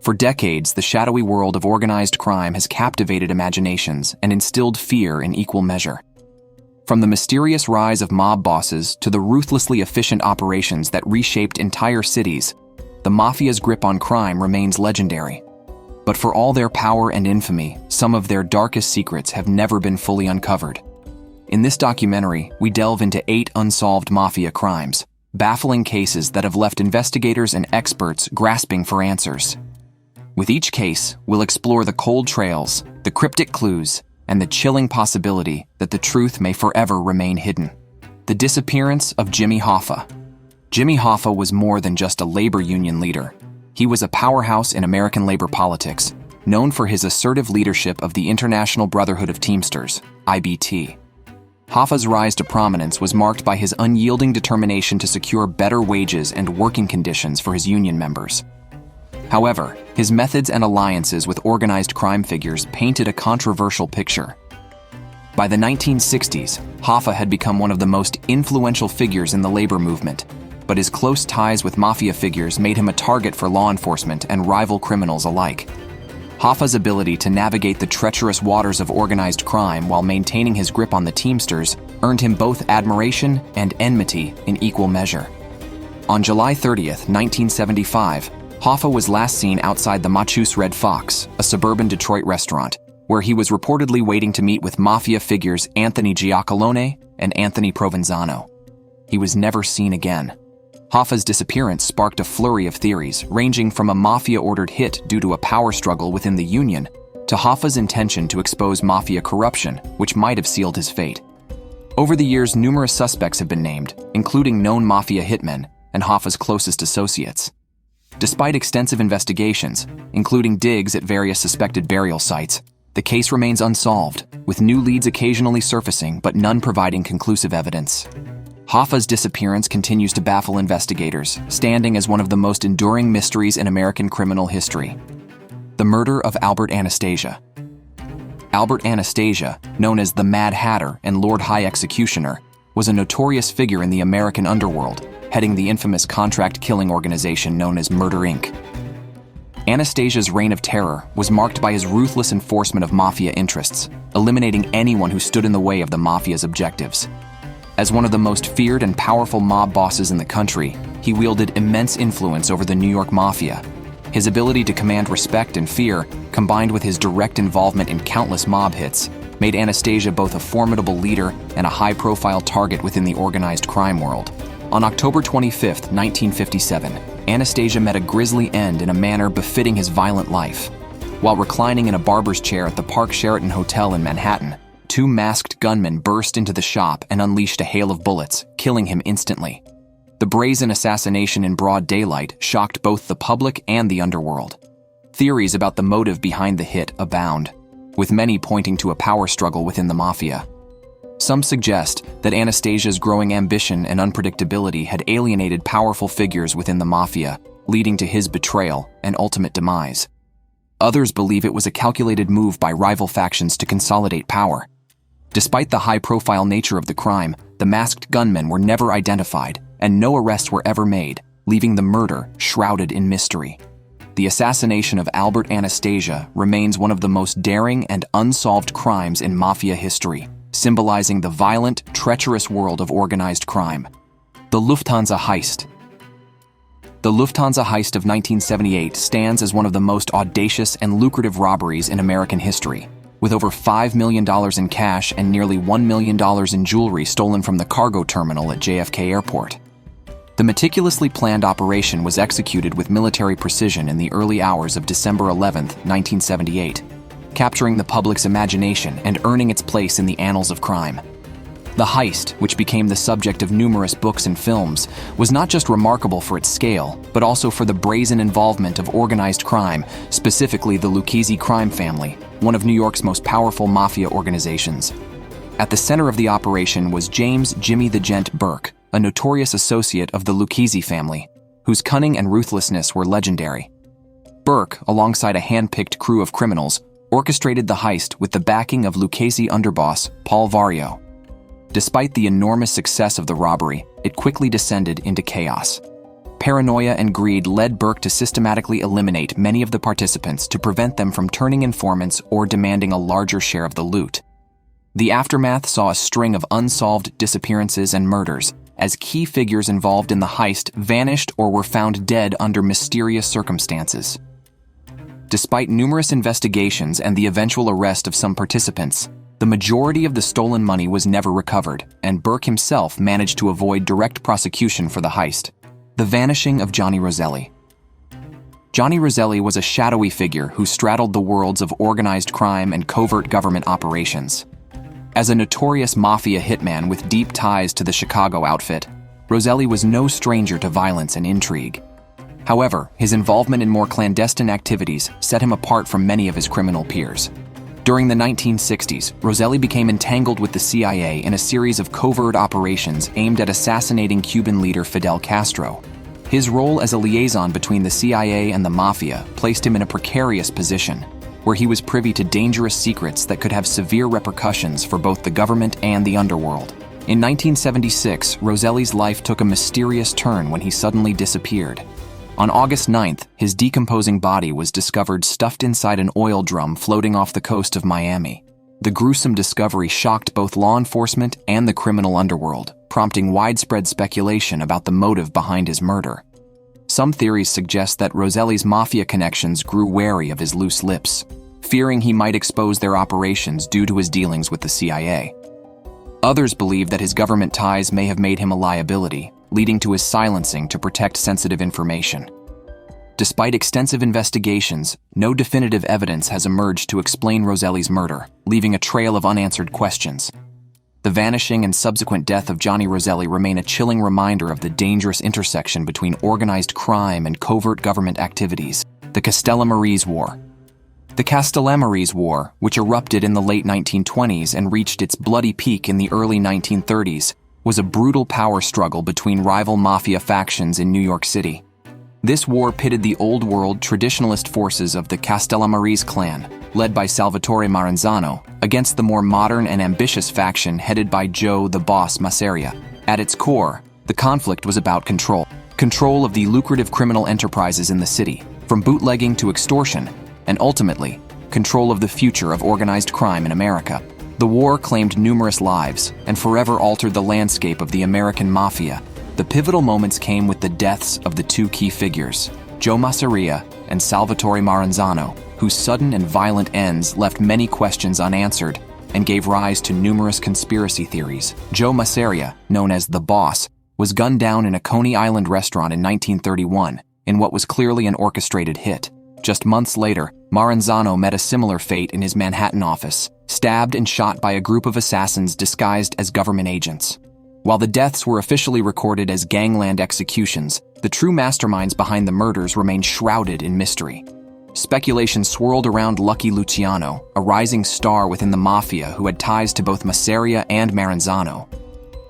For decades, the shadowy world of organized crime has captivated imaginations and instilled fear in equal measure. From the mysterious rise of mob bosses to the ruthlessly efficient operations that reshaped entire cities, the Mafia's grip on crime remains legendary. But for all their power and infamy, some of their darkest secrets have never been fully uncovered. In this documentary, we delve into 8 unsolved Mafia crimes, baffling cases that have left investigators and experts grasping for answers. With each case, we'll explore the cold trails, the cryptic clues, and the chilling possibility that the truth may forever remain hidden. The disappearance of Jimmy Hoffa. Jimmy Hoffa was more than just a labor union leader. He was a powerhouse in American labor politics, known for his assertive leadership of the International Brotherhood of Teamsters, IBT. Hoffa's rise to prominence was marked by his unyielding determination to secure better wages and working conditions for his union members. However, his methods and alliances with organized crime figures painted a controversial picture. By the 1960s, Hoffa had become one of the most influential figures in the labor movement, but his close ties with Mafia figures made him a target for law enforcement and rival criminals alike. Hoffa's ability to navigate the treacherous waters of organized crime while maintaining his grip on the Teamsters earned him both admiration and enmity in equal measure. On July 30th, 1975, Hoffa was last seen outside the Machu's Red Fox, a suburban Detroit restaurant, where he was reportedly waiting to meet with Mafia figures Anthony Giacolone and Anthony Provenzano. He was never seen again. Hoffa's disappearance sparked a flurry of theories, ranging from a Mafia-ordered hit due to a power struggle within the union, to Hoffa's intention to expose Mafia corruption, which might have sealed his fate. Over the years, numerous suspects have been named, including known Mafia hitmen and Hoffa's closest associates. Despite extensive investigations, including digs at various suspected burial sites, the case remains unsolved, with new leads occasionally surfacing but none providing conclusive evidence. Hoffa's disappearance continues to baffle investigators, standing as one of the most enduring mysteries in American criminal history. The murder of Albert Anastasia. Albert Anastasia, known as the Mad Hatter and Lord High Executioner, was a notorious figure in the American underworld, heading the infamous contract-killing organization known as Murder, Inc. Anastasia's reign of terror was marked by his ruthless enforcement of Mafia interests, eliminating anyone who stood in the way of the Mafia's objectives. As one of the most feared and powerful mob bosses in the country, he wielded immense influence over the New York Mafia. His ability to command respect and fear, combined with his direct involvement in countless mob hits, made Anastasia both a formidable leader and a high-profile target within the organized crime world. On October 25, 1957, Anastasia met a grisly end in a manner befitting his violent life. While reclining in a barber's chair at the Park Sheraton Hotel in Manhattan, 2 masked gunmen burst into the shop and unleashed a hail of bullets, killing him instantly. The brazen assassination in broad daylight shocked both the public and the underworld. Theories about the motive behind the hit abound, with many pointing to a power struggle within the Mafia. Some suggest that Anastasia's growing ambition and unpredictability had alienated powerful figures within the Mafia, leading to his betrayal and ultimate demise. Others believe it was a calculated move by rival factions to consolidate power. Despite the high-profile nature of the crime, the masked gunmen were never identified, and no arrests were ever made, leaving the murder shrouded in mystery. The assassination of Albert Anastasia remains one of the most daring and unsolved crimes in Mafia history, symbolizing the violent, treacherous world of organized crime. The Lufthansa heist. The Lufthansa heist of 1978 stands as one of the most audacious and lucrative robberies in American history, with over $5 million in cash and nearly $1 million in jewelry stolen from the cargo terminal at JFK Airport. The meticulously planned operation was executed with military precision in the early hours of December 11, 1978, capturing the public's imagination and earning its place in the annals of crime. The heist, which became the subject of numerous books and films, was not just remarkable for its scale, but also for the brazen involvement of organized crime, specifically the Lucchese crime family, one of New York's most powerful Mafia organizations. At the center of the operation was James "Jimmy the Gent" Burke, a notorious associate of the Lucchese family, whose cunning and ruthlessness were legendary. Burke, alongside a hand-picked crew of criminals, orchestrated the heist with the backing of Lucchese underboss Paul Vario. Despite the enormous success of the robbery, it quickly descended into chaos. Paranoia and greed led Burke to systematically eliminate many of the participants to prevent them from turning informants or demanding a larger share of the loot. The aftermath saw a string of unsolved disappearances and murders, as key figures involved in the heist vanished or were found dead under mysterious circumstances. Despite numerous investigations and the eventual arrest of some participants, the majority of the stolen money was never recovered, and Burke himself managed to avoid direct prosecution for the heist. The vanishing of Johnny Roselli. Johnny Roselli was a shadowy figure who straddled the worlds of organized crime and covert government operations. As a notorious Mafia hitman with deep ties to the Chicago outfit, Roselli was no stranger to violence and intrigue. However, his involvement in more clandestine activities set him apart from many of his criminal peers. During the 1960s, Roselli became entangled with the CIA in a series of covert operations aimed at assassinating Cuban leader Fidel Castro. His role as a liaison between the CIA and the Mafia placed him in a precarious position, where he was privy to dangerous secrets that could have severe repercussions for both the government and the underworld. In 1976, Roselli's life took a mysterious turn when he suddenly disappeared. On August 9th, his decomposing body was discovered stuffed inside an oil drum floating off the coast of Miami. The gruesome discovery shocked both law enforcement and the criminal underworld, prompting widespread speculation about the motive behind his murder. Some theories suggest that Roselli's Mafia connections grew wary of his loose lips, fearing he might expose their operations due to his dealings with the CIA. Others believe that his government ties may have made him a liability, leading to his silencing to protect sensitive information. Despite extensive investigations, no definitive evidence has emerged to explain Roselli's murder, leaving a trail of unanswered questions. The vanishing and subsequent death of Johnny Roselli remain a chilling reminder of the dangerous intersection between organized crime and covert government activities. The Castellamarese War. The Castellamarese War, which erupted in the late 1920s and reached its bloody peak in the early 1930s, was a brutal power struggle between rival mafia factions in New York City. This war pitted the old-world traditionalist forces of the Castellamarese clan, led by Salvatore Maranzano, against the more modern and ambitious faction headed by Joe the Boss Masseria. At its core, the conflict was about control. Control of the lucrative criminal enterprises in the city, from bootlegging to extortion, and ultimately, control of the future of organized crime in America. The war claimed numerous lives and forever altered the landscape of the American Mafia. The pivotal moments came with the deaths of the two key figures, Joe Masseria and Salvatore Maranzano, whose sudden and violent ends left many questions unanswered and gave rise to numerous conspiracy theories. Joe Masseria, known as the Boss, was gunned down in a Coney Island restaurant in 1931 in what was clearly an orchestrated hit. Just months later, Maranzano met a similar fate in his Manhattan office, stabbed and shot by a group of assassins disguised as government agents. While the deaths were officially recorded as gangland executions, the true masterminds behind the murders remained shrouded in mystery. Speculation swirled around Lucky Luciano, a rising star within the Mafia who had ties to both Masseria and Maranzano.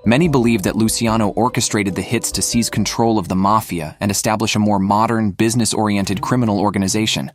Many believed that Luciano orchestrated the hits to seize control of the Mafia and establish a more modern, business-oriented criminal organization.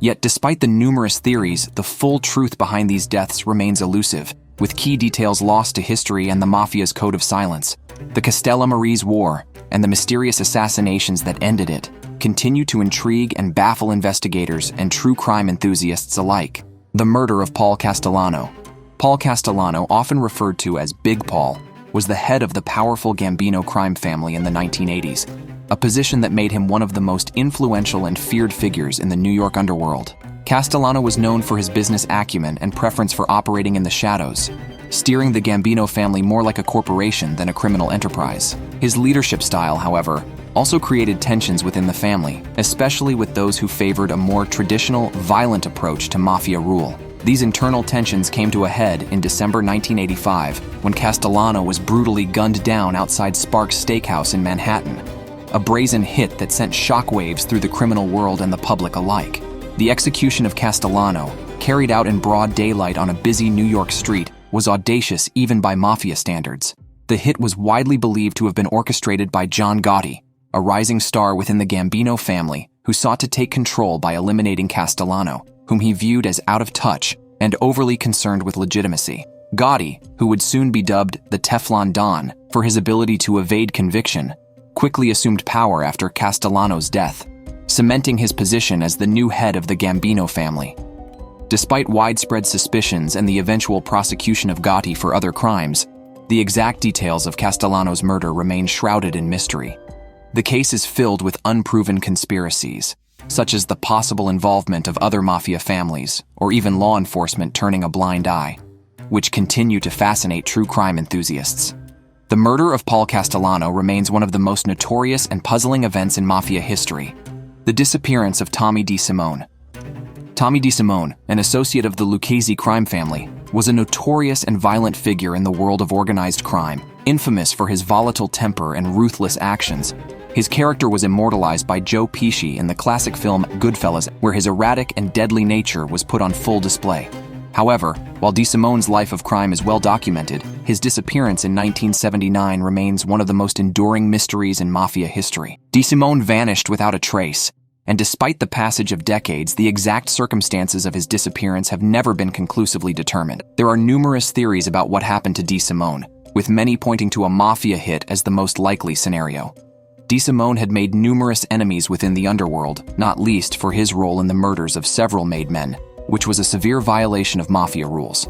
Yet despite the numerous theories, the full truth behind these deaths remains elusive, with key details lost to history and the Mafia's code of silence. The Castellamarese War, and the mysterious assassinations that ended it, continue to intrigue and baffle investigators and true crime enthusiasts alike. The murder of Paul Castellano. Paul Castellano, often referred to as Big Paul, was the head of the powerful Gambino crime family in the 1980s, a position that made him one of the most influential and feared figures in the New York underworld. Castellano was known for his business acumen and preference for operating in the shadows, steering the Gambino family more like a corporation than a criminal enterprise. His leadership style, however, also created tensions within the family, especially with those who favored a more traditional, violent approach to mafia rule. These internal tensions came to a head in December 1985 when Castellano was brutally gunned down outside Sparks Steakhouse in Manhattan, a brazen hit that sent shockwaves through the criminal world and the public alike. The execution of Castellano, carried out in broad daylight on a busy New York street, was audacious even by Mafia standards. The hit was widely believed to have been orchestrated by John Gotti, a rising star within the Gambino family who sought to take control by eliminating Castellano, whom he viewed as out of touch and overly concerned with legitimacy. Gotti, who would soon be dubbed the Teflon Don for his ability to evade conviction, quickly assumed power after Castellano's death, cementing his position as the new head of the Gambino family. Despite widespread suspicions and the eventual prosecution of Gotti for other crimes, the exact details of Castellano's murder remain shrouded in mystery. The case is filled with unproven conspiracies, such as the possible involvement of other mafia families or even law enforcement turning a blind eye, which continue to fascinate true crime enthusiasts. The murder of Paul Castellano remains one of the most notorious and puzzling events in mafia history. The disappearance of Tommy DeSimone. Tommy DeSimone, an associate of the Lucchese crime family, was a notorious and violent figure in the world of organized crime, infamous for his volatile temper and ruthless actions. His character was immortalized by Joe Pesci in the classic film Goodfellas, where his erratic and deadly nature was put on full display. However, while DeSimone's life of crime is well documented, his disappearance in 1979 remains one of the most enduring mysteries in mafia history. DeSimone vanished without a trace, and despite the passage of decades, the exact circumstances of his disappearance have never been conclusively determined. There are numerous theories about what happened to DeSimone, with many pointing to a mafia hit as the most likely scenario. DeSimone had made numerous enemies within the underworld, not least for his role in the murders of several made men, which was a severe violation of mafia rules.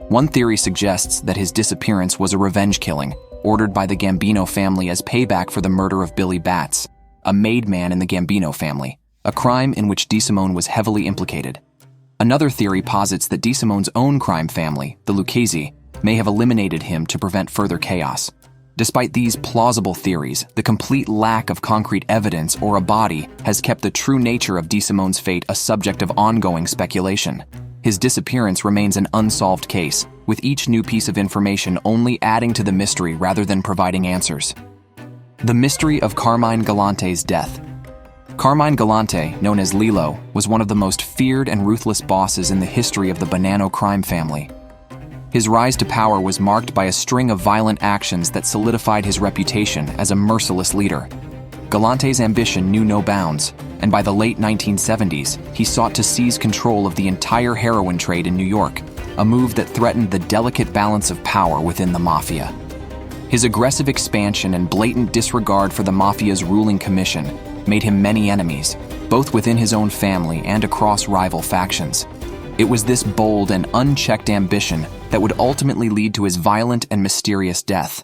One theory suggests that his disappearance was a revenge killing, ordered by the Gambino family as payback for the murder of Billy Batts, a made man in the Gambino family, a crime in which DeSimone was heavily implicated. Another theory posits that DeSimone's own crime family, the Lucchese, may have eliminated him to prevent further chaos. Despite these plausible theories, the complete lack of concrete evidence or a body has kept the true nature of DeSimone's fate a subject of ongoing speculation. His disappearance remains an unsolved case, with each new piece of information only adding to the mystery rather than providing answers. The mystery of Carmine Galante's death. Carmine Galante, known as Lilo, was one of the most feared and ruthless bosses in the history of the Bonanno crime family. His rise to power was marked by a string of violent actions that solidified his reputation as a merciless leader. Galante's ambition knew no bounds, and by the late 1970s, he sought to seize control of the entire heroin trade in New York, a move that threatened the delicate balance of power within the mafia. His aggressive expansion and blatant disregard for the mafia's ruling commission made him many enemies, both within his own family and across rival factions. It was this bold and unchecked ambition that would ultimately lead to his violent and mysterious death.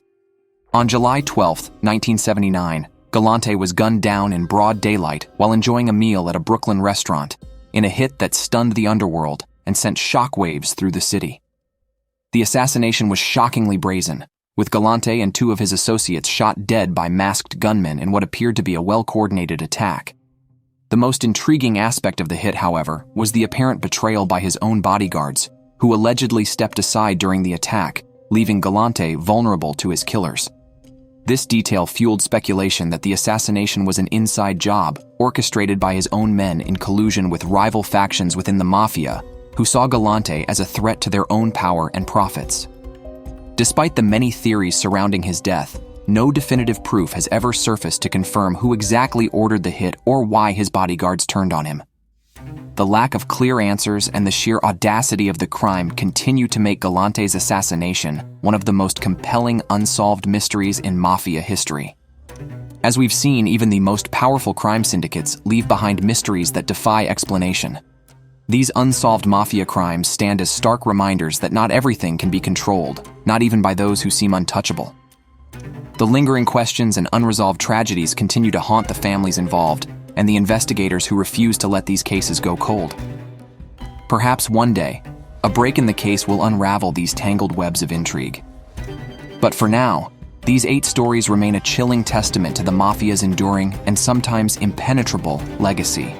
On July 12, 1979, Galante was gunned down in broad daylight while enjoying a meal at a Brooklyn restaurant, in a hit that stunned the underworld and sent shockwaves through the city. The assassination was shockingly brazen, with Galante and two of his associates shot dead by masked gunmen in what appeared to be a well-coordinated attack. The most intriguing aspect of the hit, however, was the apparent betrayal by his own bodyguards, who allegedly stepped aside during the attack, leaving Galante vulnerable to his killers. This detail fueled speculation that the assassination was an inside job, orchestrated by his own men in collusion with rival factions within the Mafia, who saw Galante as a threat to their own power and profits. Despite the many theories surrounding his death, no definitive proof has ever surfaced to confirm who exactly ordered the hit or why his bodyguards turned on him. The lack of clear answers and the sheer audacity of the crime continue to make Galante's assassination one of the most compelling unsolved mysteries in mafia history. As we've seen, even the most powerful crime syndicates leave behind mysteries that defy explanation. These unsolved mafia crimes stand as stark reminders that not everything can be controlled, not even by those who seem untouchable. The lingering questions and unresolved tragedies continue to haunt the families involved and the investigators who refuse to let these cases go cold. Perhaps one day, a break in the case will unravel these tangled webs of intrigue. But for now, these 8 stories remain a chilling testament to the Mafia's enduring and sometimes impenetrable legacy.